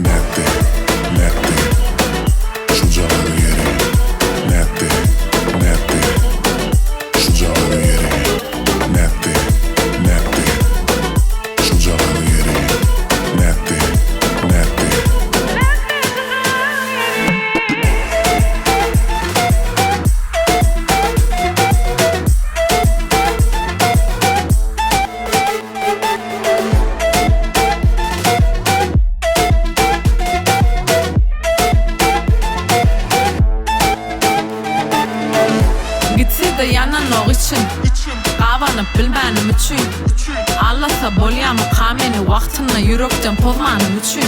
Natdi, Natdi, şu cevabı yeri. Natdi, Natdi, şu cevabı yeri. Natdi, Natdi, şu cevabı yeri. Natdi, Natdi. Gitse de yanan o için Qavanıp bilmenim üçün Allasa bolyamı qameni Vaqtını yürekten pozmanim üçün